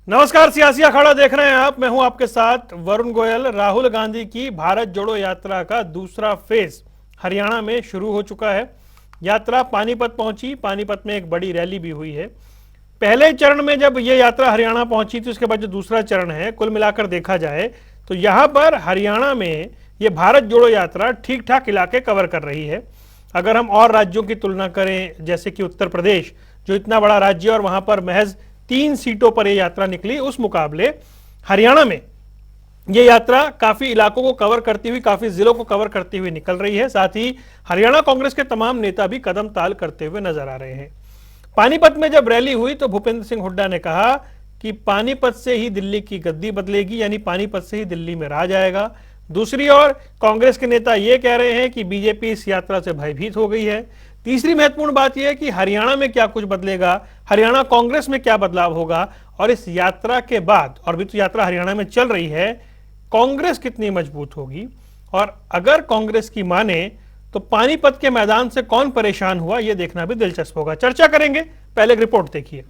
नमस्कार, सियासी अखाड़ा देख रहे हैं आप। मैं हूं आपके साथ वरुण गोयल। राहुल गांधी की भारत जोड़ो यात्रा का दूसरा फेज हरियाणा में शुरू हो चुका है। यात्रा पानीपत पहुंची, पानीपत में एक बड़ी रैली भी हुई है। पहले चरण में जब ये यात्रा हरियाणा पहुंची थी, उसके बाद जो दूसरा चरण है, कुल मिलाकर देखा जाए तो यहां पर हरियाणा में ये भारत जोड़ो यात्रा ठीक ठाक इलाके कवर कर रही है। अगर हम और राज्यों की तुलना करें, जैसे कि उत्तर प्रदेश जो इतना बड़ा राज्य और वहां पर महज 3 सीटों पर यह यात्रा निकली, उस मुकाबले हरियाणा में यह यात्रा काफी इलाकों को कवर करती हुई, काफी जिलों को कवर करती हुई निकल रही है। साथ ही हरियाणा कांग्रेस के तमाम नेता भी कदम ताल करते हुए नजर आ रहे हैं। पानीपत में जब रैली हुई तो भूपेंद्र सिंह हुड्डा ने कहा कि पानीपत से ही दिल्ली की गद्दी बदलेगी, यानी पानीपत से ही दिल्ली में राज आएगा। दूसरी ओर कांग्रेस के नेता यह कह रहे हैं कि बीजेपी इस यात्रा से भयभीत हो गई है। तीसरी महत्वपूर्ण बात यह है कि हरियाणा में क्या कुछ बदलेगा, हरियाणा कांग्रेस में क्या बदलाव होगा, और इस यात्रा के बाद, और भी तो यात्रा हरियाणा में चल रही है, कांग्रेस कितनी मजबूत होगी। और अगर कांग्रेस की माने तो पानीपत के मैदान से कौन परेशान हुआ, यह देखना भी दिलचस्प होगा। चर्चा करेंगे, पहले एक रिपोर्ट देखिए।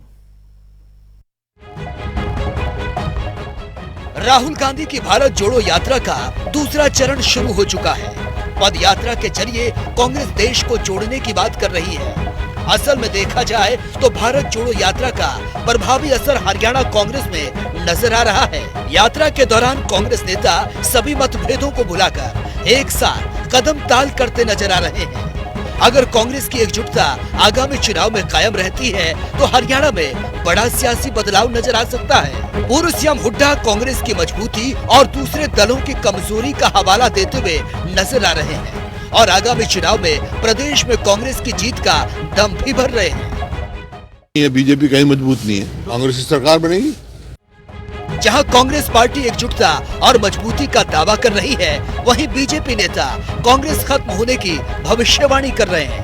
राहुल गांधी की भारत जोड़ो यात्रा का दूसरा चरण शुरू हो चुका है। पद यात्रा के जरिए कांग्रेस देश को जोड़ने की बात कर रही है। असल में देखा जाए तो भारत जोड़ो यात्रा का प्रभावी असर हरियाणा कांग्रेस में नजर आ रहा है। यात्रा के दौरान कांग्रेस नेता सभी मतभेदों को भुलाकर एक साथ कदम ताल करते नजर आ रहे हैं। अगर कांग्रेस की एकजुटता आगामी चुनाव में कायम रहती है तो हरियाणा में बड़ा सियासी बदलाव नजर आ सकता है। पूर्व सीएम हुड्डा कांग्रेस की मजबूती और दूसरे दलों की कमजोरी का हवाला देते हुए नजर आ रहे हैं और आगामी चुनाव में प्रदेश में कांग्रेस की जीत का दम भी भर रहे हैं। ये बीजेपी कहीं मजबूत नहीं है, कांग्रेस की सरकार बनेगी। जहां कांग्रेस पार्टी एकजुटता और मजबूती का दावा कर रही है, वहीं बीजेपी नेता कांग्रेस खत्म होने की भविष्यवाणी कर रहे हैं।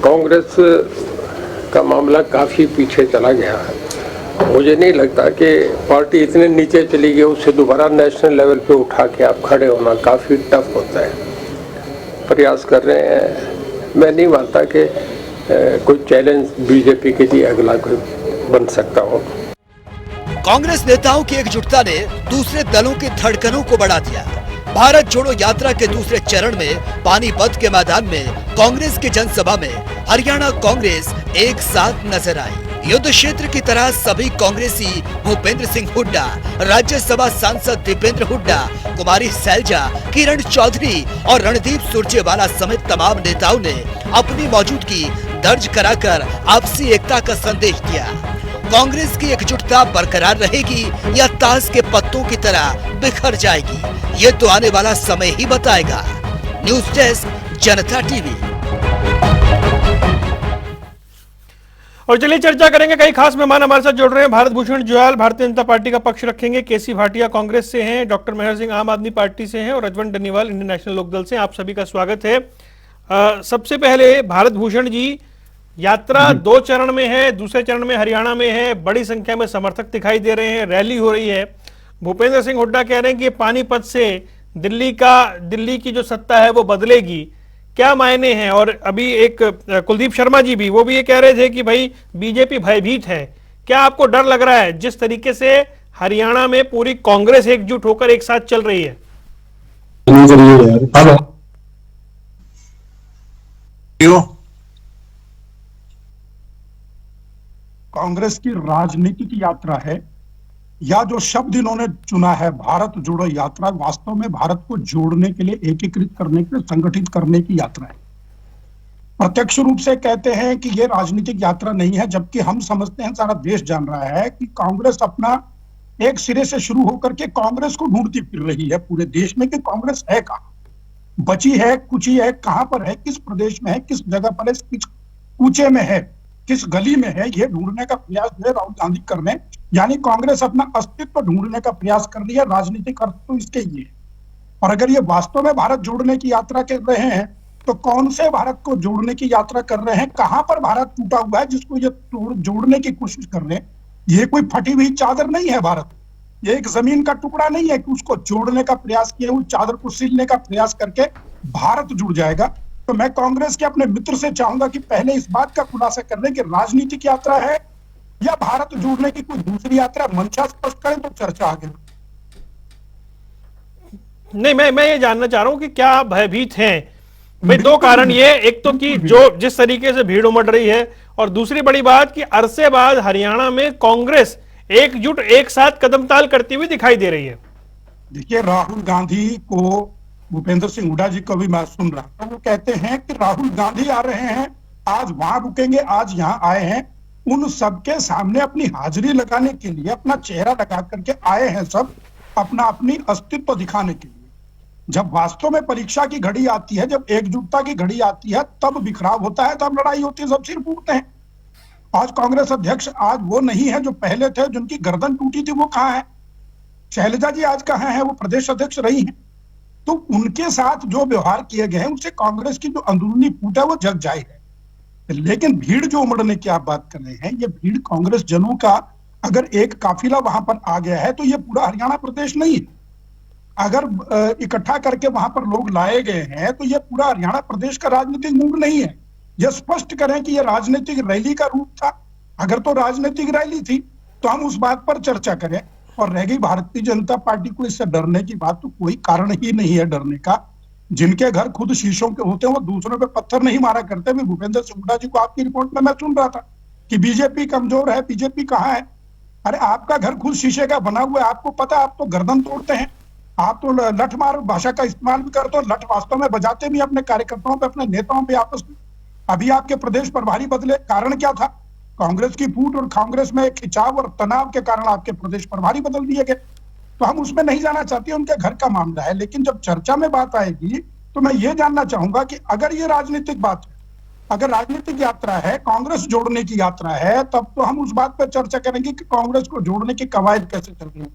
कांग्रेस का मामला काफी पीछे चला गया है। मुझे नहीं लगता कि पार्टी इतने नीचे चली गई, उससे दोबारा नेशनल लेवल पे उठा के आप खड़े होना काफी टफ होता है। प्रयास कर रहे हैं। मैं नहीं मानता कि कोई चैलेंज बीजेपी के लिए अगला कोई बन सकता हो। कांग्रेस नेताओं की एकजुटता ने दूसरे दलों की धड़कनों को बढ़ा दिया। भारत जोड़ो यात्रा के दूसरे चरण में पानीपत के मैदान में कांग्रेस की जनसभा में हरियाणा कांग्रेस एक साथ नजर आई। युद्ध क्षेत्र की तरह सभी कांग्रेसी भूपेंद्र सिंह हुड्डा, राज्यसभा सांसद दीपेंद्र हुड्डा, कुमारी सैलजा, किरण चौधरी और रणदीप सुरजेवाला समेत तमाम नेताओं ने अपनी मौजूदगी दर्ज कराकर आपसी एकता का संदेश दिया। कांग्रेस की एकजुटता बरकरार रहेगी या ताश के पत्तों की तरह बिखर जाएगी, ये तो आने वाला समय ही बताएगा। न्यूज डेस्क, जनता टीवी। और चलिए चर्चा करेंगे। कई खास मेहमान हमारे साथ जुड़ रहे हैं। भारत भूषण जुयाल भारतीय जनता पार्टी का पक्ष रखेंगे, केसी भाटिया कांग्रेस से हैं, डॉक्टर मेहर सिंह आम आदमी पार्टी से हैं और रजवंत डनीवाल इंडियन नेशनल लोकदल से। आप सभी का स्वागत है। सबसे पहले भारत भूषण जी, यात्रा 2 चरण में है, दूसरे चरण में हरियाणा में है, बड़ी संख्या में समर्थक दिखाई दे रहे हैं, रैली हो रही है। भूपेंद्र सिंह हुड्डा कह रहे हैं कि पानीपत से दिल्ली की जो सत्ता है वो बदलेगी। क्या मायने हैं? और अभी एक कुलदीप शर्मा जी भी, वो भी ये कह रहे थे कि भाई बीजेपी भयभीत है। क्या आपको डर लग रहा है जिस तरीके से हरियाणा में पूरी कांग्रेस एकजुट होकर एक साथ चल रही है? कांग्रेस की राजनीतिक यात्रा है, या जो शब्द इन्होंने चुना है भारत जोड़ो यात्रा, वास्तव में भारत को जोड़ने के लिए, एकीकृत करने के लिए, संगठित करने की यात्रा है। प्रत्यक्ष रूप से कहते हैं कि यह राजनीतिक यात्रा नहीं है, जबकि हम समझते हैं, सारा देश जान रहा है कि कांग्रेस अपना एक सिरे से शुरू होकर के कांग्रेस को ढूंढती फिर रही है पूरे देश में कि कांग्रेस है कहां, बची है, कुची है, कहां पर है, किस प्रदेश में है, किस जगह पर है, किस कूचे में है, किस गली में है। यह ढूंढने का प्रयास जो है राहुल गांधी कर रहे हैं। यानी कांग्रेस अपना अस्तित्व ढूंढने का प्रयास कर रही है। राजनीतिक अर्थ तो इसके ही है। और अगर ये वास्तव में भारत जोड़ने की यात्रा कर रहे हैं तो कौन से भारत को जोड़ने की यात्रा कर रहे हैं? कहां पर भारत टूटा हुआ है जिसको ये जोड़ने की कोशिश कर रहे हैं? ये कोई फटी हुई चादर नहीं है भारत, ये एक जमीन का टुकड़ा नहीं है कि उसको जोड़ने का प्रयास किया, उस चादर को सिलने का प्रयास करके भारत जुड़ जाएगा। तो मैं कांग्रेस के अपने मित्र से चाहूंगा कि पहले इस बात का खुलासा कर दें कि राजनीतिक यात्रा है या भारत जोड़ने की कोई दूसरी यात्रा? मंशा स्पष्ट करें तो चर्चा आगे। नहीं, मैं ये जानना चाह रहा हूं कि क्या आप भयभीत हैं? भाई दो बिल्कुल कारण नहीं, ये, एक तो कि बिल्कुल जो जिस तरीके से भीड़ उमड़ रही है, और दूसरी बड़ी बात कि अरसे बाद हरियाणा में कांग्रेस एकजुट एक साथ कदमताल करती हुई दिखाई दे रही है। देखिए, राहुल गांधी को भूपेंद्र सिंह हुड्डा जी को भी मैं सुन रहा था, वो कहते हैं कि राहुल गांधी आ रहे हैं, आज वहां रुकेंगे, आज यहाँ आए हैं। उन सबके सामने अपनी हाजिरी लगाने के लिए, अपना चेहरा लगा करके आए हैं सब, अपना अपनी अस्तित्व दिखाने के लिए। जब वास्तव में परीक्षा की घड़ी आती है, जब एकजुटता की घड़ी आती है, तब बिखराव होता है, तब लड़ाई होती है, सब सिर फूटते हैं। आज कांग्रेस अध्यक्ष आज वो नहीं है जो पहले थे, जिनकी गर्दन टूटी थी, वो कहाँ है? शैलजा जी आज कहाँ है? वो प्रदेश अध्यक्ष रही हैं। तो उनके साथ जो व्यवहार किए गए हैं, उससे कांग्रेस की जो अंदरूनी फूट है वो जग जाहिर है। लेकिन भीड़ जो उमड़ने की आप बात कर रहे हैं, ये भीड़ कांग्रेस जनों का अगर एक काफिला वहां पर आ गया है, तो ये पूरा हरियाणा प्रदेश नहीं है। अगर इकट्ठा करके वहां पर लोग लाए गए हैं, तो ये पूरा हरियाणा प्रदेश का राजनीतिक मूड नहीं है। यह स्पष्ट करें कि यह राजनीतिक रैली का रूप था। अगर तो राजनीतिक रैली थी तो हम उस बात पर चर्चा करें। और रह गई भारतीय जनता पार्टी को इससे डरने की बात, तो कोई कारण ही नहीं है डरने का। जिनके घर खुद शीशों के होते हैं, वो दूसरों पे पत्थर नहीं मारा करते। भी भूपेंद्र सिंह हुड्डा जी को आपकी रिपोर्ट में मैं सुन रहा था कि बीजेपी कमजोर है, बीजेपी कहाँ है। अरे आपका घर खुद शीशे का बना हुआ है, आपको पता, आप तो गर्दन तोड़ते हैं, आप तो लठमार भाषा का इस्तेमाल भी करते हो, लठ वास्तव में बजाते भी अपने कार्यकर्ताओं पे, अपने नेताओं पे आपस में। अभी आपके प्रदेश प्रभारी बदले, कारण क्या था? कांग्रेस की फूट और कांग्रेस में खिंचाव और तनाव के कारण आपके प्रदेश प्रभारी बदल दिए गए। तो हम उसमें नहीं जाना चाहते, उनके घर का मामला है। लेकिन जब चर्चा में बात आएगी तो मैं ये जानना चाहूंगा कि अगर ये राजनीतिक बात है, अगर राजनीतिक यात्रा है, कांग्रेस जोड़ने की यात्रा है, तब तो हम उस बात पर चर्चा करेंगे कि कांग्रेस को जोड़ने की कवायद कैसे चल रही है।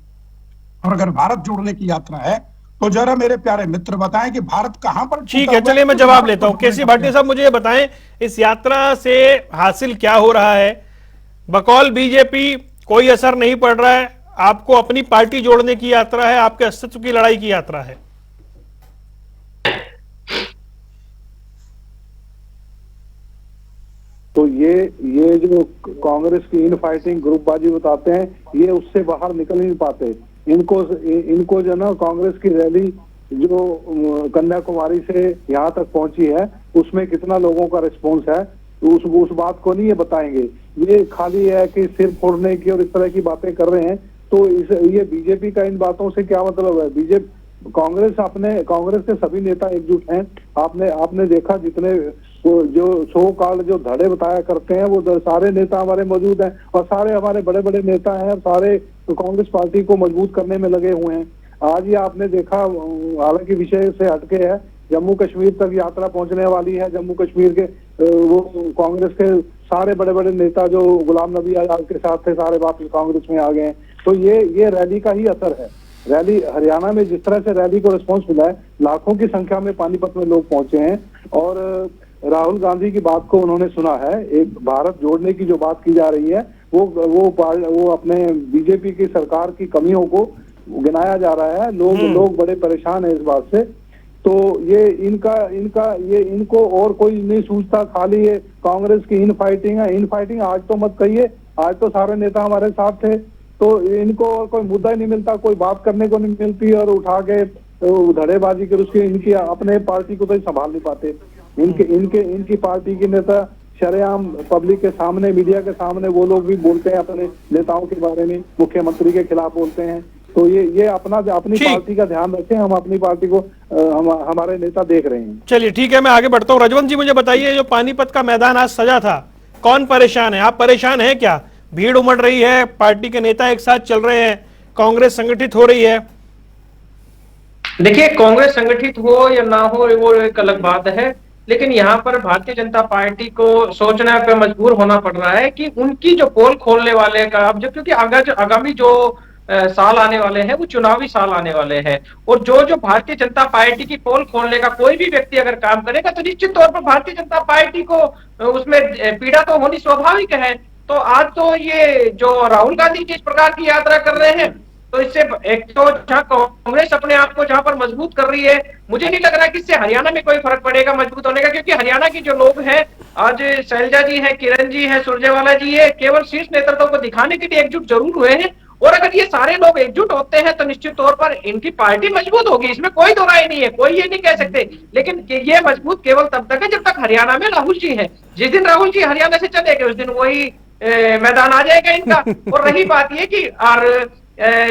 और अगर भारत जोड़ने की यात्रा है, तो जरा मेरे प्यारे मित्र बताएं कि भारत कहां पर ठीक टूटा है, हुआ चलिए मैं तो जवाब भारत लेता हूं। को केसी जोड़ने भाटी का साहब, मुझे ये बताएं, इस यात्रा से हासिल क्या हो रहा है? बकौल बीजेपी कोई असर नहीं पड़ रहा है, आपको अपनी पार्टी जोड़ने की यात्रा है, आपके अस्तित्व की लड़ाई की यात्रा है। तो ये जो कांग्रेस की इन फाइटिंग ग्रुपबाजी बताते हैं, ये उससे बाहर निकल नहीं पाते। इनको जो ना कांग्रेस की रैली जो कन्याकुमारी से यहाँ तक पहुंची है, उसमें कितना लोगों का रिस्पॉन्स है, तो उस बात को नहीं ये बताएंगे। ये खाली है कि सिर फोड़ने की और इस तरह की बातें कर रहे हैं। तो ये बीजेपी का इन बातों से क्या मतलब है? कांग्रेस के सभी नेता एकजुट हैं। आपने देखा, जितने जो सो काल जो धड़े बताया करते हैं, वो सारे नेता हमारे मौजूद हैं, और सारे हमारे बड़े बड़े नेता हैं, और सारे कांग्रेस पार्टी को मजबूत करने में लगे हुए हैं। आज ये आपने देखा, हालांकि विषय से हटके है, जम्मू कश्मीर तक यात्रा पहुंचने वाली है। जम्मू कश्मीर के वो कांग्रेस के सारे बड़े बड़े नेता जो गुलाम नबी आजाद के साथ थे, सारे वापस कांग्रेस में आ गए हैं। तो ये रैली का ही असर है। रैली हरियाणा में जिस तरह से रैली को रिस्पॉन्स मिला है, लाखों की संख्या में पानीपत में लोग पहुंचे हैं, और राहुल गांधी की बात को उन्होंने सुना है। एक भारत जोड़ने की जो बात की जा रही है, वो अपने बीजेपी की सरकार की कमियों को गिनाया जा रहा है। लोग बड़े परेशान है इस बात से। तो ये इनको और कोई नहीं सूझता, खाली ये कांग्रेस की इन फाइटिंग है। इन फाइटिंग आज तो मत कहिए, आज तो सारे नेता हमारे साथ थे, तो इनको और कोई मुद्दा ही नहीं मिलता, कोई बात करने को नहीं मिलती, और उठा के धड़ेबाजी कर उसके इनकी अपने पार्टी को तो संभाल नहीं पाते। इनकी पार्टी के नेता शरेआम पब्लिक के सामने, मीडिया के सामने वो लोग भी बोलते हैं अपने नेताओं के बारे में, मुख्यमंत्री के खिलाफ बोलते हैं। तो ये अपनी पार्टी का ध्यान रखें। हम अपनी पार्टी को हमारे नेता देख रहे हैं। चलिए ठीक है, मैं आगे बढ़ता हूं। रजवंत जी, मुझे बताइए, जो पानीपत का मैदान आज सजा था, कौन परेशान है? आप परेशान हैं क्या? भीड़ उमड़ रही है, पार्टी के नेता एक साथ चल रहे हैं, कांग्रेस संगठित हो रही है। देखिए, कांग्रेस संगठित हो या ना हो वो एक अलग बात है, लेकिन यहाँ पर भारतीय जनता पार्टी को सोचना पे मजबूर होना पड़ रहा है कि उनकी जो पोल खोलने वाले का, अब जो क्योंकि आगामी जो साल आने वाले हैं वो चुनावी साल आने वाले हैं, और जो भारतीय जनता पार्टी की पोल खोलने का कोई भी व्यक्ति अगर काम करेगा, तो निश्चित तौर पर भारतीय जनता पार्टी को उसमें पीड़ा तो होनी स्वाभाविक है। तो आज तो ये जो राहुल गांधी जी इस प्रकार की यात्रा कर रहे हैं, तो इससे एक तो जहां कांग्रेस अपने आप को जहां पर मजबूत कर रही है, मुझे नहीं लग रहा कि इससे हरियाणा में कोई फर्क पड़ेगा मजबूत होने का, क्योंकि हरियाणा की जो लोग हैं, आज शैलजा जी है, किरण जी है, सुरजेवाला जी है, केवल शीर्ष नेतृत्व को दिखाने के लिए एकजुट जरूर हुए हैं। और अगर ये सारे लोग एकजुट होते हैं तो निश्चित तौर पर इनकी पार्टी मजबूत होगी, इसमें कोई दो राय नहीं है, कोई ये नहीं कह सकते। लेकिन ये मजबूत केवल तब तक है जब तक हरियाणा में राहुल जी है। जिस दिन राहुल जी हरियाणा से चले गए उस दिन वही मैदान आ जाएगा इनका। और रही बात ये कि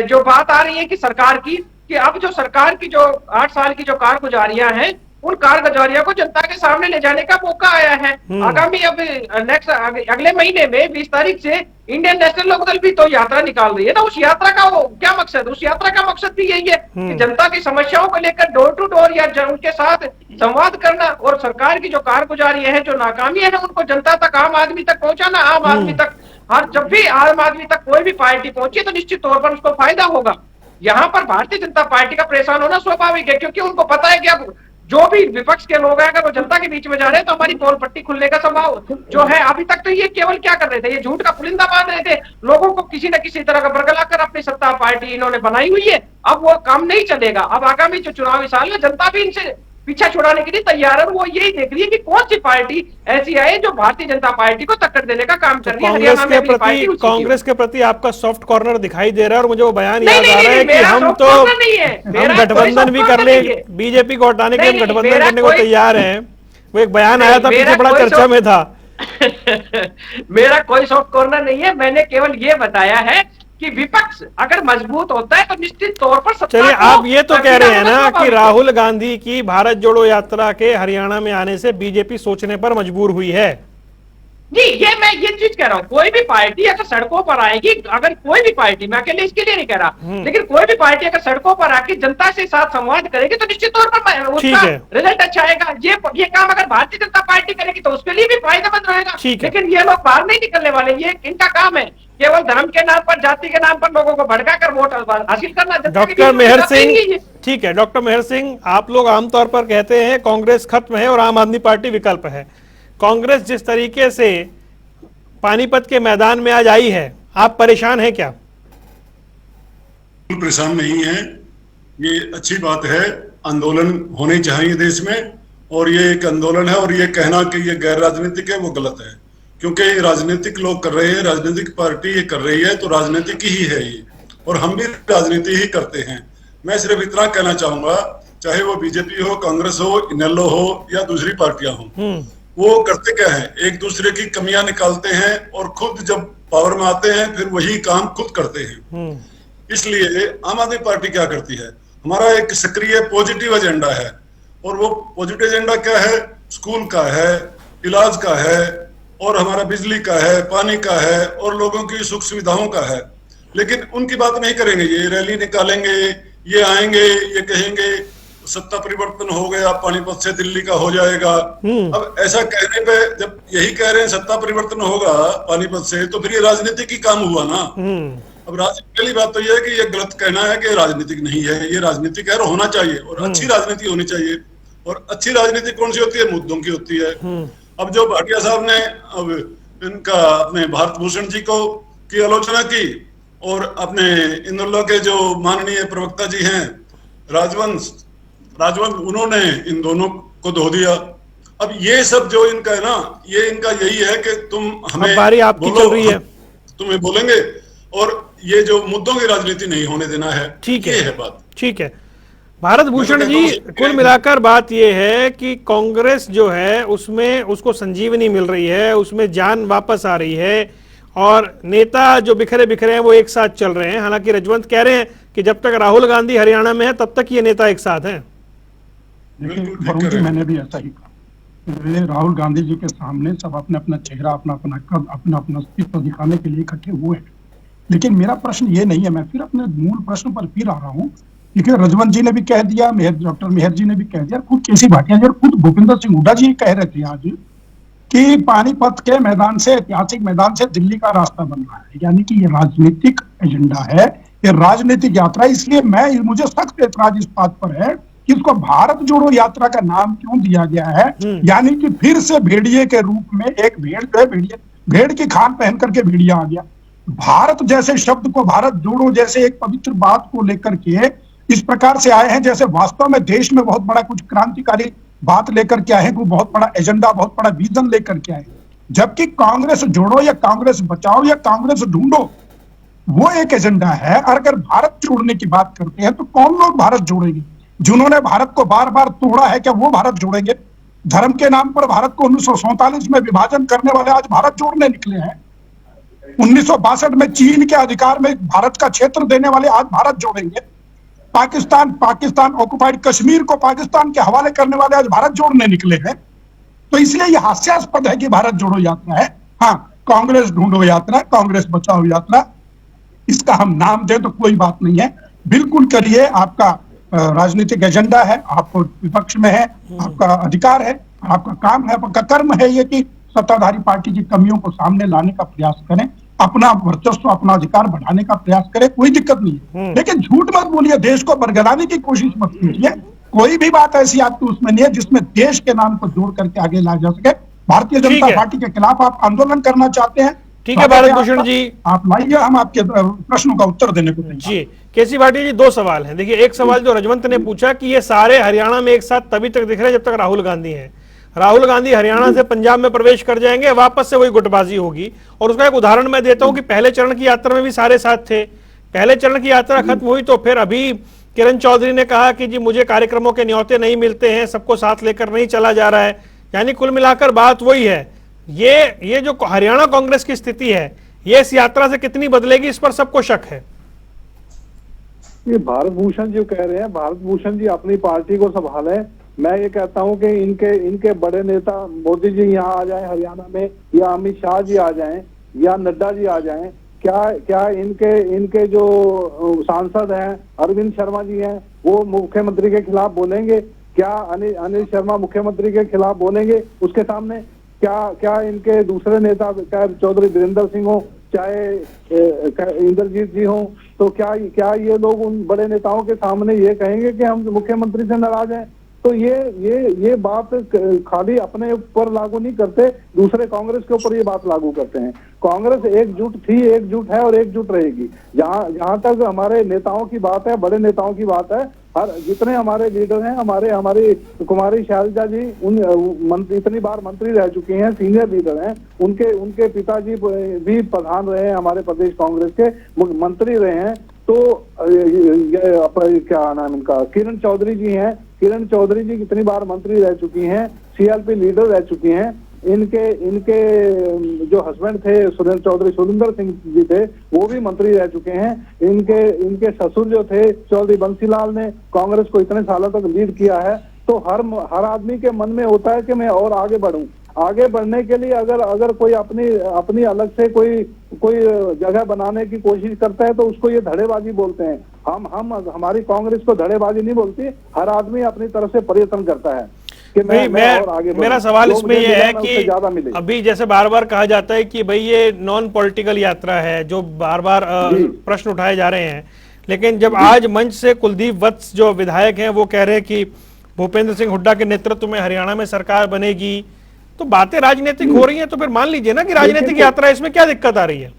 जो बात आ रही है कि सरकार की, कि अब जो सरकार की जो 8 साल की जो कारगुजारियां हैं, उन कारगुजारियों को जनता के सामने ले जाने का मौका आया है। आगामी अब अगले महीने में 20 तारीख से इंडियन नेशनल लोकदल भी तो यात्रा निकाल रही है ना। उस यात्रा का वो क्या मकसद, उस यात्रा का मकसद भी यही है कि जनता की समस्याओं को लेकर डोर टू डोर या उनके साथ संवाद करना, और सरकार की जो कारगुजारी है, जो नाकामी है, उनको जनता तक, आम आदमी तक पहुंचाना। आम आदमी तक, हर जब भी आम आदमी तक कोई भी पार्टी पहुंची तो निश्चित तौर पर उसको फायदा होगा। यहाँ पर भारतीय जनता पार्टी का परेशान होना स्वाभाविक है, क्योंकि उनको पता है कि अब जो भी विपक्ष के लोग हैं अगर वो जनता के बीच में जा रहे हैं तो हमारी पोल पट्टी खुलने का संभाव जो है। अभी तक तो ये केवल क्या कर रहे थे, ये झूठ का पुलिंदा बांध रहे थे, लोगों को किसी न किसी तरह का बरगला कर अपनी सत्ता पार्टी इन्होंने बनाई हुई है। अब वो काम नहीं चलेगा। अब आगामी जो चुनावी साल में जनता भी इनसे पीछा छुड़ाने के लिए तैयार है। वो यही देख रही है कि कौन सी पार्टी ऐसी आए जो भारतीय जनता पार्टी को टक्कर देने का काम कर रही है। कांग्रेस के प्रति आपका सॉफ्ट कॉर्नर दिखाई दे रहा है, और मुझे वो बयान याद आ रहा है कि हम गठबंधन भी कर ले, बीजेपी को हटाने के हम गठबंधन करने को तैयार हैं। वो एक बयान आया था, पीछे बड़ा चर्चा में था। मेरा कोई सॉफ्ट कॉर्नर नहीं है, मैंने केवल ये बताया है कि विपक्ष अगर मजबूत होता है तो निश्चित तौर पर। चलिए, आप ये तो कह रहे हैं ना कि राहुल गांधी की भारत जोड़ो यात्रा के हरियाणा में आने से बीजेपी सोचने पर मजबूर हुई है। जी, मैं ये चीज कह रहा हूँ, कोई भी पार्टी अगर सड़कों पर आएगी, अगर कोई भी पार्टी, मैं अकेले इसके लिए नहीं कह रहा, लेकिन कोई भी पार्टी अगर सड़कों पर आके जनता से साथ संवाद करेगी तो निश्चित तौर पर उसका रिजल्ट अच्छा आएगा। ये काम अगर भारतीय जनता पार्टी करेगी तो उसके लिए भी फायदेमंद रहेगा। लेकिन ये लोग बाहर नहीं निकलने वाले, ये इनका काम है केवल धर्म के नाम पर, जाति के नाम पर लोगों को भड़काकर वोट हासिल करना। डॉक्टर मेहर सिंह, ठीक है डॉक्टर मेहर सिंह, आप लोग आमतौर पर कहते हैं कांग्रेस खत्म है और आम आदमी पार्टी विकल्प है। कांग्रेस जिस तरीके से पानीपत के मैदान में आज आई है, आप परेशान हैं क्या? परेशान नहीं है, ये अच्छी बात है। आंदोलन होने चाहिए देश में, और ये एक आंदोलन है, और ये कहना कि ये गैर राजनीतिक है वो गलत है, क्योंकि राजनीतिक लोग कर रहे हैं, राजनीतिक पार्टी ये कर रही है तो राजनीतिक ही है ये, और हम भी राजनीति ही करते हैं। मैं सिर्फ इतना कहना चाहूंगा, चाहे वो बीजेपी हो, कांग्रेस हो, इनेलो हो या दूसरी पार्टियां हो, वो करते क्या है, एक दूसरे की कमियां निकालते हैं और खुद जब पावर में आते हैं फिर वही काम खुद करते हैं। इसलिए आम आदमी पार्टी क्या करती है, हमारा एक सक्रिय पॉजिटिव एजेंडा है, और वो पॉजिटिव एजेंडा क्या है, स्कूल का है, इलाज का है, और हमारा बिजली का है, पानी का है, और लोगों की सुख सुविधाओं का है। लेकिन उनकी बात नहीं करेंगे, ये रैली निकालेंगे, ये आएंगे, ये कहेंगे सत्ता परिवर्तन हो गया, पानीपत से दिल्ली का हो जाएगा। अब ऐसा कहने पे जब यही कह रहे हैं सत्ता परिवर्तन होगा पानीपत से, तो फिर ये राजनीतिक ही काम हुआ ना। अब पहली बात तो ये है कि ये गलत कहना है कि राजनीतिक नहीं है, ये राजनीतिक है और होना चाहिए, और अच्छी राजनीति होनी चाहिए। और अच्छी राजनीति कौन सी होती है, मुद्दों की होती है। अब जो भाटिया साहब ने अब इनका अपने भारत भूषण जी को की आलोचना की, और अपने इनेलो के जो माननीय प्रवक्ता जी हैं राजवंश, उन्होंने इन दोनों को धो दिया। अब ये सब जो इनका है ना, ये इनका यही है कि तुम हमें बारी आपकी चल रही है, तुम्हें बोलेंगे, और ये जो मुद्दों की राजनीति नहीं होने देना है। ठीक है, ये है बात। ठीक है भारत भूषण जी, कुल मिलाकर बात ये है कि कांग्रेस जो है उसमें उसको संजीवनी मिल रही है, उसमें जान वापस आ रही है, और नेता जो बिखरे बिखरे हैं वो एक साथ चल रहे हैं। हालांकि रजवंत कह रहे हैं कि जब तक राहुल गांधी हरियाणा में है तब तक ये नेता एक साथ हैं। देखिए वरुण जी, मैंने भी ऐसा ही कहा, राहुल गांधी जी के सामने सब अपना अपना चेहरा, अपना अपना कद, अपना अपना अस्तित्व दिखाने के लिए इकट्ठे हुए हैं। लेकिन मेरा प्रश्न ये नहीं है, मैं फिर अपने मूल प्रश्न पर फिर आ रहा हूँ, क्योंकि रजवंत जी ने भी कह दिया, डॉक्टर मेहर जी ने भी कह दिया, खुद केसी भाटिया जी और खुद भूपेंद्र सिंह हुड्डा जी कह रहे थे आज कि पानीपत के मैदान से, ऐतिहासिक मैदान से दिल्ली का रास्ता बन रहा है, यानी कि ये राजनीतिक एजेंडा है, ये राजनीतिक यात्रा। इसलिए मुझे सख्त एतराज इस बात पर है कि इसको भारत जोड़ो यात्रा का नाम क्यों दिया गया है। यानी कि फिर से भेड़िए के रूप में एक भेड़ की खाल पहन करके भेड़िया आ गया। भारत जैसे शब्द को, भारत जोड़ो जैसे एक पवित्र बात को लेकर के इस प्रकार से आए हैं जैसे वास्तव में देश में बहुत बड़ा कुछ क्रांतिकारी बात लेकर के आए हैं, कोई बहुत बड़ा एजेंडा, बहुत बड़ा विजन लेकर के आए। जबकि कांग्रेस जोड़ो या कांग्रेस बचाओ या कांग्रेस ढूंढो, वो एक एजेंडा है। और अगर भारत जोड़ने की बात करते हैं तो कौन लोग भारत जोड़ेंगे? जिन्होंने भारत को बार बार तोड़ा है, क्या वो भारत जोड़ेंगे? धर्म के नाम पर भारत को 1947 में विभाजन करने वाले आज भारत जोड़ने निकले हैं। 1962 में चीन के अधिकार में भारत का क्षेत्र देने वाले आज भारत जोड़ेंगे। पाकिस्तान ऑक्युपाइड कश्मीर को पाकिस्तान के हवाले करने वाले आज भारत जोड़ने निकले हैं। तो इसलिए यह हास्यास्पद है कि भारत जोड़ो यात्रा है। हाँ, कांग्रेस ढूंढो यात्रा, कांग्रेस बचाओ यात्रा, इसका हम नाम दें तो कोई बात नहीं है। बिल्कुल करिए, आपका राजनीतिक एजेंडा है, आप विपक्ष में है, आपका अधिकार है, आपका काम है, आपका कर्म है ये कि सत्ताधारी पार्टी की कमियों को सामने लाने का प्रयास करें, अपना वर्चस्व, अपना अधिकार बढ़ाने का प्रयास करें, कोई दिक्कत नहीं है। लेकिन झूठ मत बोलिए, देश को बरगलाने की कोशिश मत कीजिए। कोई भी बात ऐसी आपकी उसमें नहीं है जिसमें देश के नाम को जोड़ करके आगे लाया जा सके। भारतीय जनता पार्टी के खिलाफ आप आंदोलन करना चाहते हैं, ठीक है भारत भूषण जी, आप लाइए, हम आपके प्रश्नों का उत्तर देने को तैयार। जी केसी भाटी जी, दो सवाल हैं। देखिए, एक सवाल जो रजवंत ने पूछा कि ये सारे हरियाणा में एक साथ तभी तक दिख रहे हैं जब तक राहुल गांधी हैं। राहुल गांधी हरियाणा से पंजाब में प्रवेश कर जाएंगे, वापस से वही गुटबाजी होगी। और उसका एक उदाहरण मैं देता हूं कि पहले चरण की यात्रा में भी सारे साथ थे। पहले चरण की यात्रा खत्म हुई तो फिर अभी किरण चौधरी ने कहा कि जी मुझे कार्यक्रमों के न्योते नहीं मिलते हैं, सबको साथ लेकर नहीं चला जा रहा है। यानी कुल मिलाकर बात वही है। ये जो हरियाणा कांग्रेस की स्थिति है, ये इस यात्रा से कितनी बदलेगी, इस पर सबको शक है। ये भारत भूषण जो कह रहे हैं, भारत भूषण जी अपनी पार्टी को संभालें। मैं ये कहता हूं कि इनके बड़े नेता मोदी जी यहाँ आ जाएं हरियाणा में, या अमित शाह जी आ जाएं, या नड्डा जी आ जाएं, क्या इनके जो सांसद हैं अरविंद शर्मा जी हैं, वो मुख्यमंत्री के खिलाफ बोलेंगे? क्या अनिल शर्मा मुख्यमंत्री के खिलाफ बोलेंगे उसके सामने? क्या इनके दूसरे नेता, चाहे चौधरी वीरेंद्र सिंह हो, चाहे इंद्रजीत जी हो, तो क्या ये लोग उन बड़े नेताओं के सामने ये कहेंगे कि हम मुख्यमंत्री से नाराज हैं? तो ये बात खाली अपने ऊपर लागू नहीं करते, दूसरे कांग्रेस के ऊपर ये बात लागू करते हैं। कांग्रेस एकजुट थी, एकजुट है और एकजुट रहेगी। जहां तक हमारे नेताओं की बात है, बड़े नेताओं की बात है, हर जितने हमारे लीडर हैं, हमारी कुमारी शैलजा जी इतनी बार मंत्री रह चुकी हैं, सीनियर लीडर हैं, उनके पिताजी भी प्रधान रहे हैं, हमारे प्रदेश कांग्रेस के मंत्री रहे हैं। तो क्या नाम इनका, किरण चौधरी जी हैं, किरण चौधरी जी कितनी बार मंत्री रह चुकी हैं, सीएलपी लीडर रह चुकी हैं। इनके जो हस्बैंड थे सुरेंद्र सिंह जी थे, वो भी मंत्री रह चुके हैं। इनके ससुर जो थे चौधरी बंसीलाल ने कांग्रेस को इतने सालों तक लीड किया है। तो हर आदमी के मन में होता है कि मैं और आगे बढ़ूं। आगे बढ़ने के लिए अगर कोई अपनी अलग से कोई जगह बनाने की कोशिश करता है तो उसको ये धड़ेबाजी बोलते हैं। हमारी कांग्रेस को धड़ेबाजी नहीं बोलती, हर आदमी अपनी तरफ से प्रयत्न करता है कि मैं और आगे। मेरा सवाल इसमें यह है कि अभी जैसे बार बार कहा जाता है कि भाई ये नॉन पॉलिटिकल यात्रा है, जो बार बार प्रश्न उठाए जा रहे हैं, लेकिन जब आज मंच से कुलदीप वत्स जो विधायक हैं वो कह रहे हैं कि भूपेंद्र सिंह हुड्डा के नेतृत्व में हरियाणा में सरकार बनेगी, तो बातें राजनीतिक हो रही हैं, तो फिर मान लीजिए ना कि राजनीतिक यात्रा है, इसमें क्या दिक्कत आ रही है?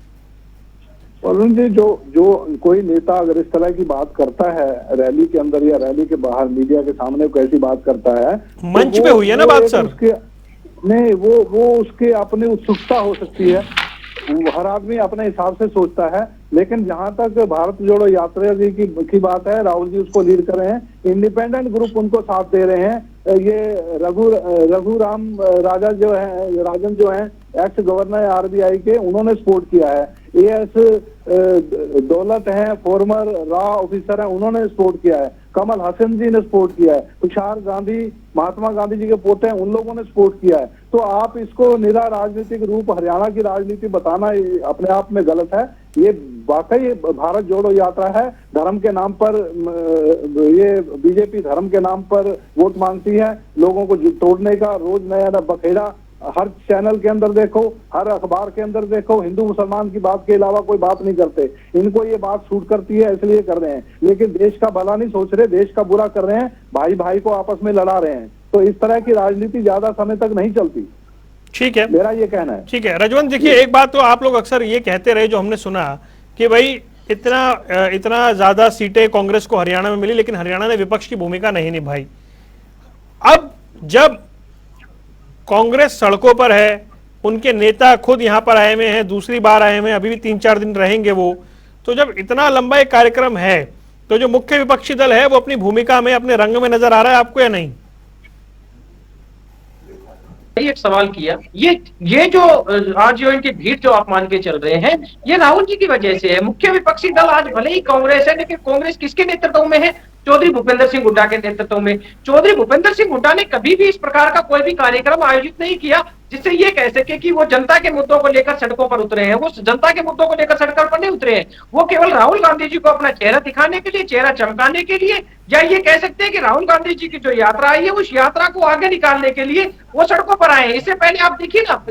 वरुण जी, जो कोई नेता अगर इस तरह की बात करता है रैली के अंदर या रैली के बाहर मीडिया के सामने कैसी बात करता है, मंच पे हुई है ना बात सर? नहीं, वो उसके अपनी उत्सुकता हो सकती है, हर आदमी अपने हिसाब से सोचता है। लेकिन जहां तक भारत जोड़ो यात्रा की बात है, राहुल जी उसको लीड कर रहे हैं, इंडिपेंडेंट ग्रुप उनको साथ दे रहे हैं। ये रघुराम राजन जो है एक्स गवर्नर आरबीआई के, उन्होंने सपोर्ट किया है। एएस दौलत हैं, फॉर्मर रॉ ऑफिसर हैं, उन्होंने सपोर्ट किया है। कमल हसन जी ने सपोर्ट किया है। तुषार गांधी, महात्मा गांधी जी के पोते हैं, उन लोगों ने सपोर्ट किया है। तो आप इसको निरा राजनीतिक रूप हरियाणा की राजनीति बताना अपने आप में गलत है। ये वाकई भारत जोड़ो यात्रा है, धर्म के नाम पर ये बीजेपी धर्म के नाम पर वोट मांगती है, लोगों को तोड़ने का रोज नया बखेड़ा हर चैनल के अंदर देखो, हर अखबार के अंदर देखो, हिंदू मुसलमान की बात के अलावा कोई बात नहीं करते। इनको ये बात सूट करती है इसलिए कर रहे हैं, लेकिन देश का भला नहीं सोच रहे, देश का बुरा कर रहे हैं, भाई भाई को आपस में लड़ा रहे हैं। तो इस तरह की राजनीति ज्यादा समय तक नहीं चलती। ठीक है, मेरा ये कहना है। ठीक है रजवंत, देखिए एक बात तो आप लोग अक्सर ये कहते रहे, जो हमने सुना कि भाई इतना ज्यादा सीटें कांग्रेस को हरियाणा में मिली, लेकिन हरियाणा ने विपक्ष की भूमिका नहीं निभाई। अब जब कांग्रेस सड़कों पर है, उनके नेता खुद यहां पर आए हुए हैं, दूसरी बार आए हुए हैं, अभी भी 3-4 दिन रहेंगे वो, तो जब इतना लंबा एक कार्यक्रम है, तो जो मुख्य विपक्षी दल है वो अपनी भूमिका में, अपने रंग में नजर आ रहा है आपको या नहीं? एक सवाल किया, ये जो आज जो इनकी भीड़ जो आप मान के चल रहे हैं, ये राहुल जी की वजह से है। मुख्य विपक्षी दल आज भले ही कांग्रेस है, लेकिन कांग्रेस किसके नेतृत्व में है? चौधरी भूपेंद्र सिंह हुड्डा के नेतृत्व में। चौधरी भूपेंद्र सिंह हुड्डा ने कभी भी इस प्रकार का कोई भी कार्यक्रम आयोजित नहीं किया जिससे ये कह सके कि वो जनता के मुद्दों को लेकर सड़कों पर उतरे हैं। वो जनता के मुद्दों को लेकर सड़कों पर नहीं उतरे हैं, वो केवल राहुल गांधी जी को अपना चेहरा दिखाने के लिए, चेहरा चमकाने के लिए, या ये कह सकते हैं कि राहुल गांधी जी की जो यात्रा आई है उस यात्रा को आगे निकालने के लिए वो सड़कों पर आए हैं। इससे पहले आप देखिए ना,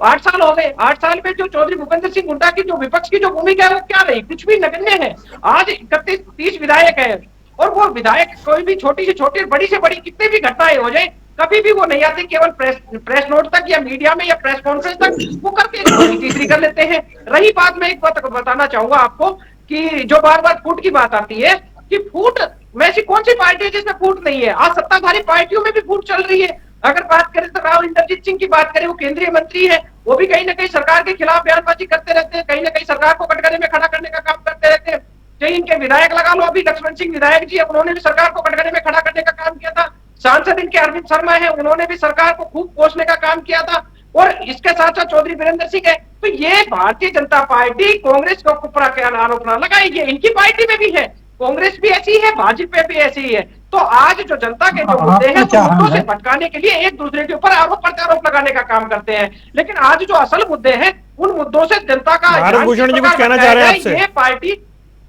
8 साल हो गए, 8 साल में जो चौधरी भूपेंद्र सिंह हुड्डा की जो विपक्ष की जो भूमिका है वो क्या रही? कुछ भी नगण्य है। आज 31-30 विधायक है, और वो विधायक कोई भी छोटी से छोटी, बड़ी से बड़ी कितनी भी घटनाएं हो जाए, कभी भी वो नहीं आते, केवल प्रेस नोट तक या मीडिया में या प्रेस कॉन्फ्रेंस तक वो करके तीसरी कर लेते हैं। रही बात, मैं एक बात बताना चाहूंगा आपको कि जो बार बार फूट की बात आती है, कि फूट में ऐसी कौन सी पार्टी है जिसमें फूट नहीं है? आज सत्ताधारी पार्टियों में भी फूट चल रही है। अगर बात करें तो राव इंद्रजीत सिंह की बात करें, वो केंद्रीय मंत्री है, वो भी कहीं ना कहीं सरकार के खिलाफ बयानबाजी करते रहते हैं, कहीं ना कहीं सरकार को कटघरे में खड़ा करने का काम करते रहते हैं। चाहे इनके विधायक लगा लो, अभी लक्ष्मण सिंह विधायक जी है, उन्होंने भी सरकार को कटघरे में खड़ा करने का काम किया था। सांसद इनके अरविंद शर्मा है, उन्होंने भी सरकार को खूब कोसने का काम किया था। और इसके साथ साथ चौधरी वीरेंद्र सिंह है। तो ये भारतीय जनता पार्टी कांग्रेस को ऊपर आरोप ना लगाए, ये इनकी पार्टी में भी है, कांग्रेस भी ऐसी है, भाजपा भी ऐसी ही है। तो आज जो जनता के जो मुद्दे हैं मुद्दों से भटकाने के लिए एक दूसरे के ऊपर आरोप प्रत्यारोप लगाने का काम करते हैं, लेकिन आज जो असल मुद्दे हैं उन मुद्दों से जनता का भारत भूषण जी कुछ कहना चाह रहे हैं आपसे? ये पार्टी,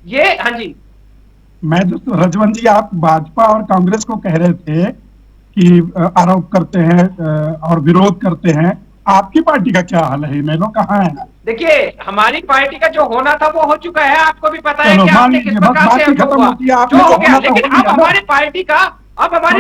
ये, हाँ जी, मैं रजवंत जी, आप भाजपा और कांग्रेस को कह रहे थे कि आरोप करते हैं और विरोध करते हैं, आपकी पार्टी का क्या हाल है? मेलों कहाँ है? देखिए, हमारी पार्टी का जो होना था वो हो चुका है, आपको भी पता है कि आपने किस प्रकार से जो हो गया। लेकिन अब हमारी पार्टी का संगठन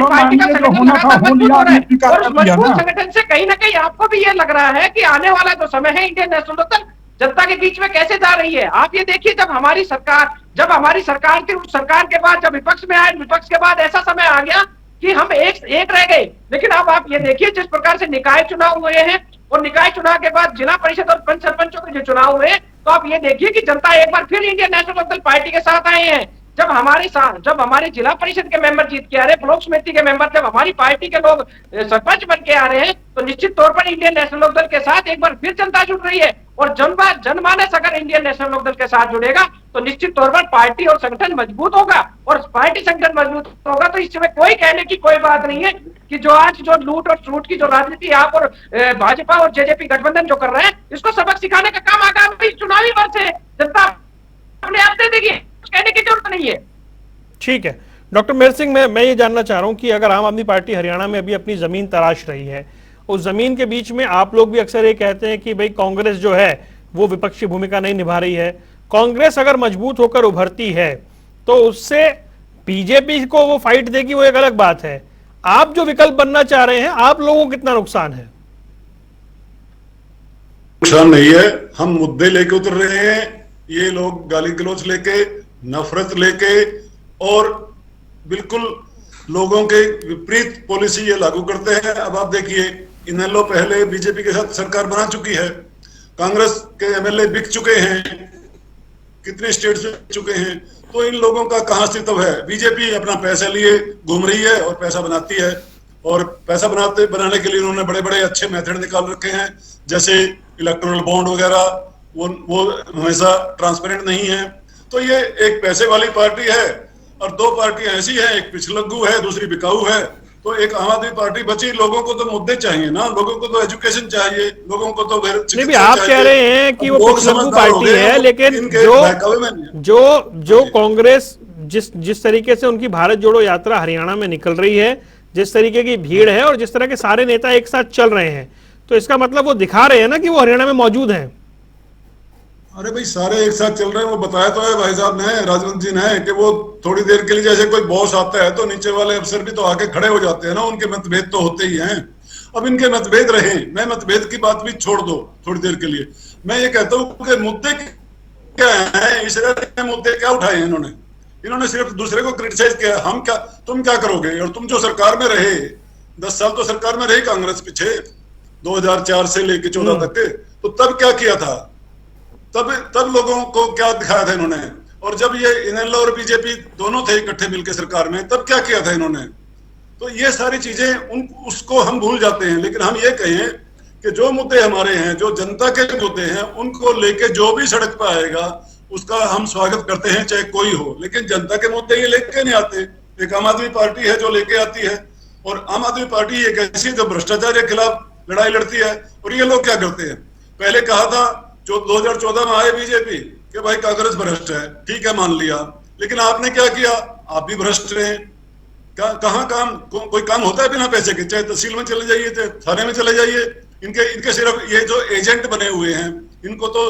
लगातार मजबूत हो रहा है, और उस मजबूत संगठन से कहीं ना कहीं आपको भी ये लग रहा है कि आने वाला जो समय है, इंडियन नेशनल लोकदल जनता के बीच में कैसे जा रही है। आप ये देखिए, जब हमारी सरकार थी, उस सरकार के बाद जब विपक्ष में आए, विपक्ष के बाद ऐसा समय आ गया कि हम एक रह गए। लेकिन अब आप ये देखिए, जिस प्रकार से निकाय चुनाव हुए हैं, और निकाय चुनाव के बाद जिला परिषद और पंच सरपंचों के जो चुनाव हुए, तो आप ये देखिए कि जनता एक बार फिर इंडियन नेशनल लोकदल पार्टी के साथ आए हैं। जब हमारे जिला परिषद के मेंबर जीत के आ रहे, ब्लॉक समिति के मेंबर, जब हमारी पार्टी के लोग सरपंच बन के आ रहे हैं, तो निश्चित तौर पर इंडियन नेशनल लोकदल के साथ एक बार फिर जनता जुड़ रही है। और जनमानस अगर इंडियन नेशनल लोकदल के साथ जुड़ेगा तो निश्चित तौर पर पार्टी और संगठन मजबूत होगा, और पार्टी संगठन मजबूत होगा तो इसमें कोई कहने की कोई बात नहीं है कि जो आज जो लूट और छूट की जो राजनीति आप और भाजपा और जेजेपी गठबंधन जो कर रहे हैं, इसको सबक सिखाने का काम आगामी चुनावी वर्ष है, जनता अपने आप से देखिए, कहने की जरूरत नहीं है। ठीक है डॉक्टर मेहर सिंह, मैं ये जानना चाह रहा हूं कि अगर आम आदमी पार्टी हरियाणा में अभी अपनी जमीन तराश रही है, उस जमीन के बीच में आप लोग भी अक्सर ये कहते हैं कि भाई कांग्रेस जो है वो विपक्षी भूमिका नहीं निभा रही है। कांग्रेस अगर मजबूत होकर उभरती है तो उससे बीजेपी को वो फाइट देगी, वो एक अलग बात है। आप जो विकल्प बनना चाह रहे हैं, आप लोगों को कितना नुकसान है? नुकसान नहीं है, हम मुद्दे लेके उतर रहे हैं। ये लोग गाली गलौज लेके, नफरत लेके और बिल्कुल लोगों के विपरीत पॉलिसी ये लागू करते हैं। अब आप देखिए, इनेलो पहले बीजेपी के साथ सरकार बना चुकी है, कांग्रेस के एमएलए बिक चुके हैं, कितने स्टेट्स में बिक चुके हैं, तो इन लोगों का कहां अस्तित्व है? बीजेपी अपना पैसा लिए घूम रही है और पैसा बनाती है, और पैसा बनाने के लिए उन्होंने बड़े बड़े अच्छे मेथड निकाल रखे हैं, जैसे इलेक्टोरल बॉन्ड वगैरह, वो हमेशा ट्रांसपेरेंट नहीं है। तो ये एक पैसे वाली पार्टी है, और दो पार्टियां ऐसी हैं, एक पिछलग्गू है, दूसरी बिकाऊ है। तो एक आम आदमी पार्टी बची। लोगों को तो मुद्दे चाहिए ना, लोगों को तो एजुकेशन चाहिए, लोगों को तो नहीं भी आप कह रहे हैं कि वो पिछलग्गू पार्टी है, लेकिन जो कांग्रेस जिस तरीके से उनकी भारत जोड़ो यात्रा हरियाणा में निकल रही है, जिस तरीके की भीड़ है और जिस तरह के सारे नेता एक साथ चल रहे हैं, तो इसका मतलब वो दिखा रहे हैं ना कि वो हरियाणा में मौजूद हैं। अरे भाई, सारे एक साथ चल रहे हैं, वो बताया तो है भाई साहब ने, राजवंत जी ने, कि वो थोड़ी देर के लिए जैसे कोई बॉस आता है तो नीचे वाले अफसर भी तो आके खड़े हो जाते हैं ना, उनके मतभेद तो होते ही हैं। अब इनके मतभेद रहे, मैं मतभेद की बात भी छोड़ दो थोड़ी देर के लिए। मैं ये कहता हूँ कि मुद्दे क्या है, इसराइल के मुद्दे क्या उठाए हैं इन्होंने सिर्फ दूसरे को क्रिटिसाइज किया। हम क्या, तुम क्या करोगे? और तुम जो सरकार में रहे 10 साल तो सरकार में रही कांग्रेस पीछे 2004 से लेके 14 तक के, तो तब क्या किया था? तब लोगों को क्या दिखाया था इन्होंने? और जब ये इनेलो और बीजेपी दोनों थे इकट्ठे मिलकर सरकार में, तब क्या किया था इन्होंने? तो ये सारी चीजें उसको हम भूल जाते हैं। लेकिन हम ये कहें कि जो मुद्दे हमारे हैं, जो जनता के मुद्दे हैं, उनको लेके जो भी सड़क पर आएगा उसका हम स्वागत करते हैं, चाहे कोई हो। लेकिन जनता के मुद्दे ये लेके नहीं आते। एक आम आदमी पार्टी है जो लेके आती है, और आम आदमी पार्टी एक ऐसी जो भ्रष्टाचार के खिलाफ लड़ाई लड़ती है। और ये लोग क्या करते हैं? पहले कहा था जो 2014 में आए बीजेपी कि भाई कांग्रेस भ्रष्ट है, ठीक है मान लिया, लेकिन आपने क्या किया? आप भी भ्रष्ट रहे। कहाँ काम, कोई काम होता है बिना पैसे के? चाहे तहसील में चले जाइए, चाहे थाने में चले जाइए, इनके सिर्फ ये जो एजेंट बने हुए हैं, इनको तो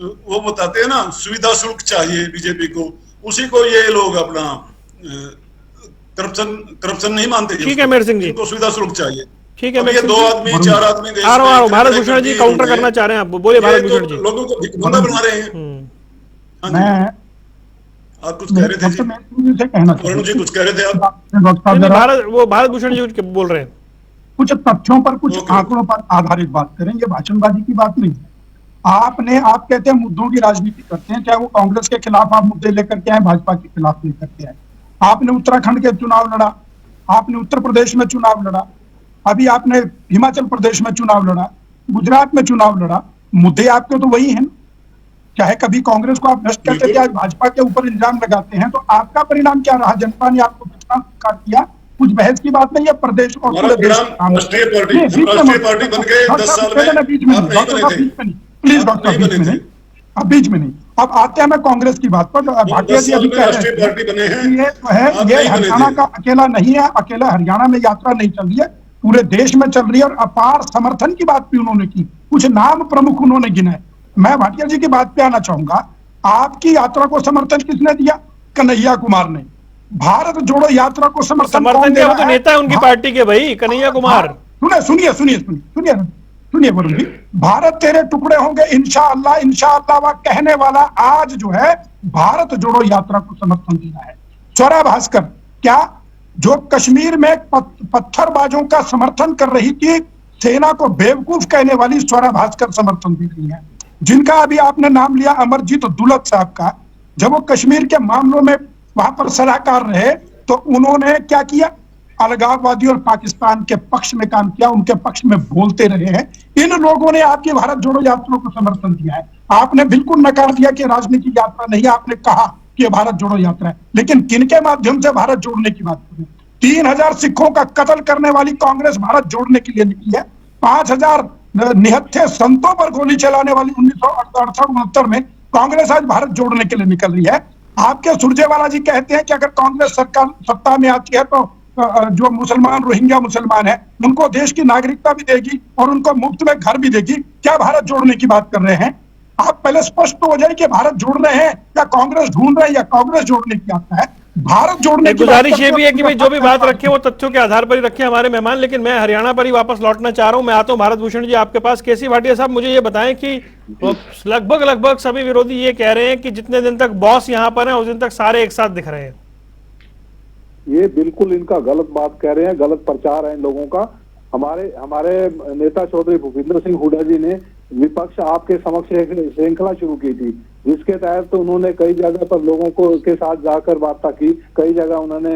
वो बताते हैं ना सुविधा शुल्क चाहिए बीजेपी को, उसी को ये लोग अपना करप्शन नहीं मानते। ठीक है मेहर सिंह जी, इनको सुविधा शुल्क चाहिए। ठीक है। ये 2 आदमी 4 आदमी आ रहा हूँ, भारत भूषण जी काउंटर करना चाह रहे हैं, आप बोलिए भारत भूषण जी। लोगों को भिखमंगा बना रहे हैं। मैं आप कुछ कह रहे थे जी, वरुण जी कुछ कह रहे थे आप। भारत भूषण जी बोल रहे हैं। कुछ तथ्यों पर, कुछ आंकड़ों पर आधारित बात करेंगे, भाषणबाजी की बात नहीं। आप कहते हैं मुद्दों की राजनीति करते हैं, चाहे वो कांग्रेस के खिलाफ आप मुद्दे लेकर के आए, भाजपा के खिलाफ लेकर के आए। आपने उत्तराखंड के चुनाव लड़ा, आपने उत्तर प्रदेश में चुनाव लड़ा, अभी आपने हिमाचल प्रदेश में चुनाव लड़ा, गुजरात में चुनाव लड़ा। मुद्दे आपके तो वही हैं। चाहे कभी कांग्रेस को आप नष्ट करते थे, आज भाजपा के ऊपर इल्जाम लगाते हैं, तो आपका परिणाम क्या रहा? जनता ने आपको कितना स्वीकार किया? कुछ बहस की बात नहीं है। प्रदेश और पूरे देश राष्ट्रीय पार्टी बन के 10 साल में बीच में नहीं, प्लीज डॉक्टर बीच में नहीं। अब आते हैं मैं कांग्रेस की बात पर। भाटिया जी अभी कह रहे हैं ये हरियाणा का अकेला नहीं है, अकेला हरियाणा में यात्रा नहीं चल रही है, पूरे देश में चल रही है। और अपार समर्थन की बात भी उन्होंने की, कुछ नाम प्रमुख उन्होंने गिनाए। मैं भाटिया जी की बात पे आना चाहूंगा। आपकी यात्रा को समर्थन किसने दिया? कन्हैया कुमार ने। भारत जोड़ो यात्रा को समर्थन दिया? वो तो नेता है उनकी पार्टी के भाई, कन्हैया कुमार। सुनिए वरुण जी, भारत तेरे टुकड़े होंगे इंशाअल्लाह, इंशाअल्लाह वह कहने वाला आज जो है भारत जोड़ो यात्रा को समर्थन देना है। स्वरा भास्कर क्या, जो कश्मीर में पत्थरबाजों का समर्थन कर रही थी, सेना को बेवकूफ कहने वाली स्वरा भास्कर समर्थन दे रही है। जिनका अभी आपने नाम लिया अमरजीत दुलत साहब का, जब वो कश्मीर के मामलों में वहां पर सलाहकार रहे तो उन्होंने क्या किया? अलगाववादी और पाकिस्तान के पक्ष में काम किया, उनके पक्ष में बोलते रहे हैं। इन लोगों ने आपकी भारत जोड़ो यात्रा को समर्थन दिया है। आपने बिल्कुल नकार दिया कि राजनीतिक यात्रा नहीं, आपने कहा कि भारत जोड़ो यात्रा है। लेकिन किनके माध्यम से भारत जोड़ने की बात करें? 3000 सिखों का कत्ल करने वाली कांग्रेस भारत जोड़ने के लिए निकली है। 5000 निहत्थे संतों पर गोली चलाने वाली 1968-69 में कांग्रेस आज भारत जोड़ने के लिए निकल रही है। आपके सुरजेवाला जी कहते हैं कि अगर कांग्रेस सरकार सत्ता में आती है तो जो मुसलमान रोहिंग्या मुसलमान है उनको देश की नागरिकता भी देगी और उनको मुफ्त में घर भी देगी। क्या भारत जोड़ने की बात कर रहे हैं? आप पहले स्पष्ट हो जाए कि भारत जोड़ रहे हैं या कांग्रेस ढूंढ रहे हैं या कांग्रेस जोड़ने की आता है। भारत जोड़ने की गुजारिश ये भी है कि भाई जो भी बात रखे वो तथ्यों के आधार पर ही रखे हमारे मेहमान। लेकिन मैं हरियाणा पर ही वापस लौटना चाह रहा हूं। मैं आता हूं भारत भूषण जी आपके पास। केसी भाटिया साहब, मुझे ये बताएं कि लगभग सभी विरोधी ये कह रहे हैं कि जितने दिन तक बॉस यहां पर है उस दिन तक सारे एक साथ दिख रहे हैं। ये बिल्कुल इनका गलत बात कह रहे हैं, गलत प्रचार है इन लोगों का। हमारे नेता चौधरी भूपेंद्र सिंह हुड्डा जी ने विपक्ष आपके समक्ष एक श्रृंखला शुरू की थी, जिसके तहत तो उन्होंने कई जगह पर लोगों को के साथ जाकर वार्ता की, कई जगह उन्होंने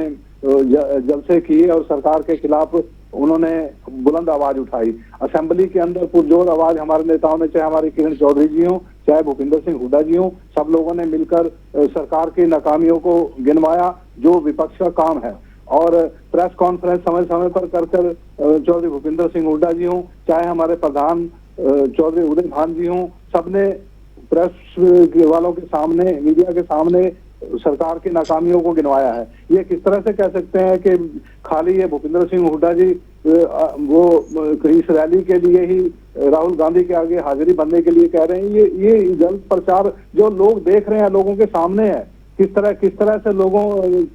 जलसे किए और सरकार के खिलाफ उन्होंने बुलंद आवाज उठाई। असेंबली के अंदर पुरजोर आवाज हमारे नेताओं ने, चाहे हमारे किरण चौधरी जी हों, चाहे भूपेंद्र सिंह हुड्डा जी हों, सब लोगों ने मिलकर सरकार की नाकामियों को गिनवाया, जो विपक्ष का काम है। और प्रेस कॉन्फ्रेंस समय समय पर कर चौधरी भूपेंद्र सिंह हुड्डा जी हों, चाहे हमारे प्रधान चौधरी उदय भान जी हों, सबने प्रेस वालों के सामने, मीडिया के सामने सरकार की नाकामियों को गिनवाया है। ये किस तरह से कह सकते हैं कि खाली ये भूपेंद्र सिंह हुड्डा जी वो इस रैली के लिए ही राहुल गांधी के आगे हाजिरी बनने के लिए कह रहे हैं? ये जल्द प्रचार जो लोग देख रहे हैं, लोगों के सामने है, किस तरह से लोगों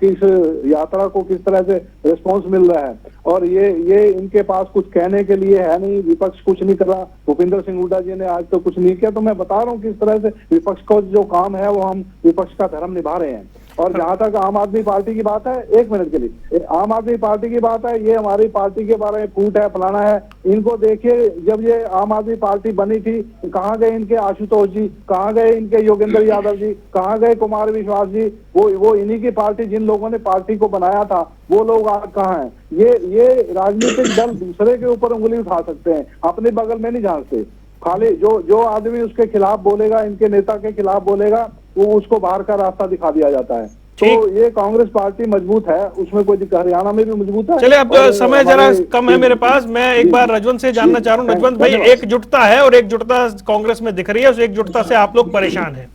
की इस यात्रा को किस तरह से रिस्पॉन्स मिल रहा है। और ये इनके पास कुछ कहने के लिए है नहीं, विपक्ष कुछ नहीं कर रहा। भूपिंदर सिंह हुड्डा जी ने आज तो कुछ नहीं किया, तो मैं बता रहा हूँ किस तरह से विपक्ष को जो काम है वो हम विपक्ष का धर्म निभा रहे हैं। और जहां तक आम आदमी पार्टी की बात है, एक मिनट के लिए, आम आदमी पार्टी की बात है, ये हमारी पार्टी के बारे में फूट है, फलाना है। इनको देखिए, जब ये आम आदमी पार्टी बनी थी, कहाँ गए इनके आशुतोष जी, कहाँ गए इनके योगेंद्र यादव जी, कहाँ गए कुमार विश्वास जी? वो इन्हीं की पार्टी, जिन लोगों ने पार्टी को बनाया था, वो लोग आज कहाँ हैं? ये राजनीतिक दल दूसरे के ऊपर उंगली उठा सकते हैं, अपने बगल में नहीं झांकते। खाली जो आदमी उसके खिलाफ बोलेगा, इनके नेता के खिलाफ बोलेगा, वो उसको बाहर का रास्ता दिखा दिया जाता है। तो ये कांग्रेस पार्टी मजबूत है, उसमें कोई दिक्कत, हरियाणा में भी मजबूत है। चलिए, अब समय जरा कम है मेरे पास, मैं एक बार रजवंत से जानना चाह रहा हूँ। रजवंत भाई, एकजुटता है और एकजुटता कांग्रेस में दिख रही है, उस एकजुटता से आप लोग परेशान हैं?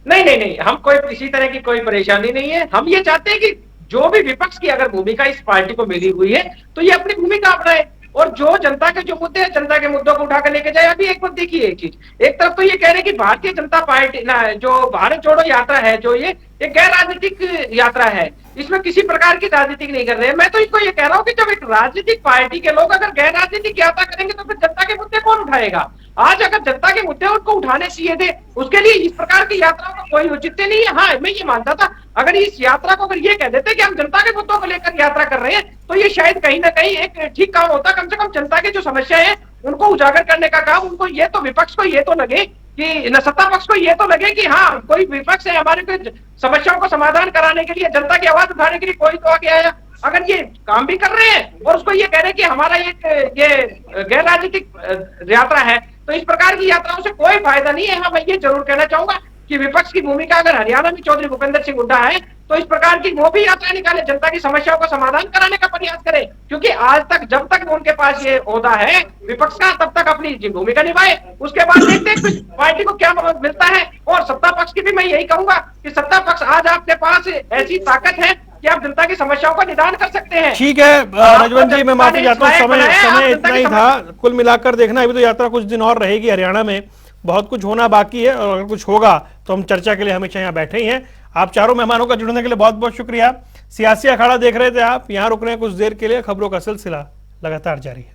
नहीं, हम कोई किसी तरह की कोई परेशानी नहीं है। हम ये चाहते हैं कि जो भी विपक्ष की अगर भूमिका इस पार्टी को मिली हुई है तो ये अपनी भूमिका अपनाए, और जो जनता के जो मुद्दे हैं, जनता के मुद्दों को उठाकर लेके जाए। अभी एक बार देखिए एक चीज, एक तरफ तो ये कह रहे हैं कि भारतीय जनता पार्टी ना, जो भारत जोड़ो यात्रा है, जो ये एक गैर राजनीतिक यात्रा है, इसमें किसी प्रकार की राजनीति नहीं कर रहे हैं। मैं तो इनको ये कह रहा हूँ कि जब एक राजनीतिक पार्टी के लोग अगर गैर राजनीतिक यात्रा करेंगे तो फिर जनता के मुद्दे कौन उठाएगा? आज अगर जनता के मुद्दे उनको उठाने चाहिए थे, उसके लिए इस प्रकार की यात्रा का कोई औचित्य नहीं है। हाँ, मैं ये मानता था, अगर इस यात्रा को अगर ये कह देते कि हम जनता के मुद्दों को लेकर यात्रा कर रहे हैं, तो ये शायद कहीं ना कहीं एक ठीक काम होता। कम से कम जनता के जो समस्या है उनको उजागर करने का काम उनको, ये तो विपक्ष को ये तो लगे कि न सत्ता पक्ष को ये तो लगे कि हाँ, कोई विपक्ष है, हमारे कोई समस्याओं को समाधान कराने के लिए, जनता की आवाज उठाने के लिए कोई तो आगे आया। अगर ये काम भी कर रहे हैं और उसको ये कह रहे हैं कि हमारा ये गैर राजनीतिक यात्रा है, तो इस प्रकार की यात्राओं से कोई फायदा नहीं है। हाँ, मैं ये जरूर कहना चाहूंगा कि विपक्ष की भूमिका अगर हरियाणा में चौधरी भूपेंद्र सिंह हुड्डा है, तो इस प्रकार की वो भी यात्रा निकाले, जनता की समस्याओं का समाधान कराने का प्रयास करे। क्योंकि आज तक, जब तक उनके पास ये ओहदा है विपक्ष का, तब तक अपनी भूमिका निभाए। उसके बाद देखते हैं पार्टी को क्या मिलता है। और सत्ता पक्ष की भी मैं यही कहूंगा कि सत्ता पक्ष, आज आपके पास ऐसी ताकत है कि आप जनता की समस्याओं का निदान कर सकते हैं। ठीक है रजवंत जी, मैं माफी चाहता हूँ, समय इतना ही था। कुल मिलाकर देखना, अभी तो यात्रा कुछ दिन और रहेगी हरियाणा में, बहुत कुछ होना बाकी है, और अगर कुछ होगा तो हम चर्चा के लिए हमेशा यहाँ बैठे ही हैं। आप चारों मेहमानों का जुड़ने के लिए बहुत बहुत शुक्रिया। सियासी अखाड़ा देख रहे थे आप, यहाँ रुक रहे हैं कुछ देर के लिए। खबरों का सिलसिला लगातार जारी है।